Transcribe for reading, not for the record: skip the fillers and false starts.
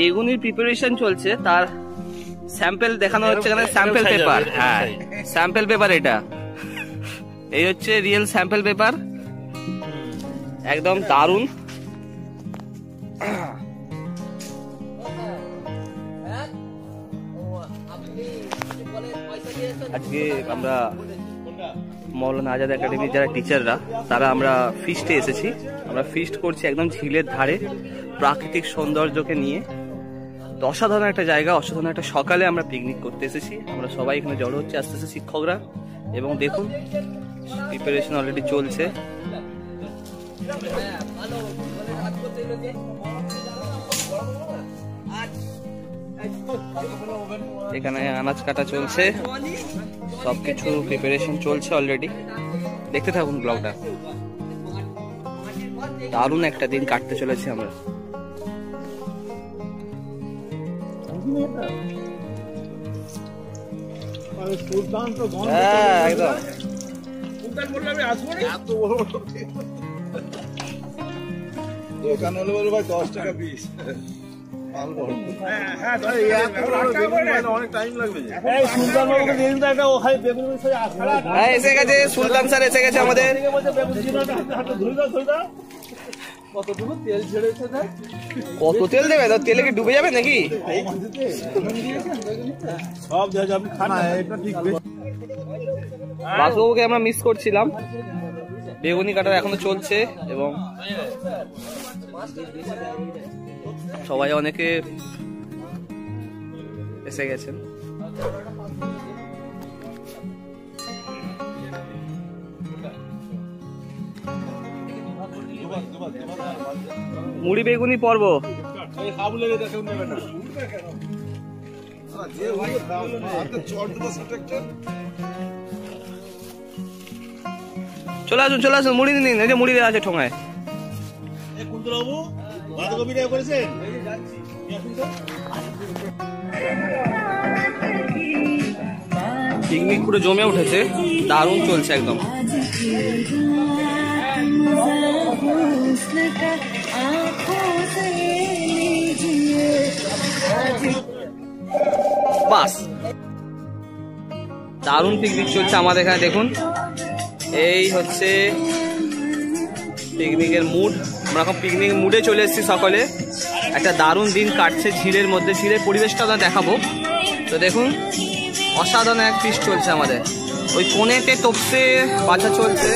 বেগুনির preparation চলছে, তার sample দেখানো হচ্ছে এখানে। স্যাম্পল পেপার, হ্যাঁ স্যাম্পল পেপার, এটা এই হচ্ছে রিয়েল স্যাম্পল পেপার, একদম দারুণ। আজকে আমরা মৌলানা আজাদ একাডেমির যারা টিচাররা, তারা আমরা ফিস্টে এসেছি। আমরা ফিস্ট করছি একদম ঝিলের ধারে, প্রাকৃতিক সৌন্দর্যকে নিয়ে। তো অসাধারণ একটা জায়গা, অসাধারণ একটা সকালে আমরা পিকনিক করতে এসেছি। আমরা সবাই এখানে জড়ো হচ্ছে আস্তে আস্তে শিক্ষকরা, এবং দেখুন প্রিপারেশন অলরেডি চলছে। এখানে আনাজ কাটা চলছে, সবকিছু প্রিপারেশন চলছে অলরেডি। দেখতে থাকুন ব্লগটা, দারুণ একটা দিন কাটতে চলেছি আমরা। একদম দোকান হলে বলবো ভাই 10 টাকা পিস। এসে গেছে সুলতান স্যার, এসে গেছে আমাদের। কত তেল দেবে? তেলে কি ডুবে যাবে নাকি? বাসুবাবুকে আমরা মিস করছিলাম। বেগুনি কাটা এখনো চলছে, এবং সবাই অনেকে এসে গেছেন। মুড়ি বেগুনি পর্ব। চলে আসুন, চলে আসুন, মুড়ি নিন। এই যে মুড়ি দেওয়া আছে ঠোঙায়। পিকনিক পুরো জমে উঠেছে, দারুণ চলছে একদম। বাস, দারুণ পিকনিক চলছে আমাদের এখানে। দেখুন, এই হচ্ছে পিকনিকের মুড। আমরা এখন পিকনিক মুডে চলে এসেছি সকলে। একটা দারুণ দিন কাটছে ঝিলের মধ্যে। ঝিলের পরিবেশটা আমরা দেখাবো। তো দেখুন, অসাধারণ এক ফিস্ট চলছে আমাদের। ওই কোণেতে তোপসে বাছা চলছে।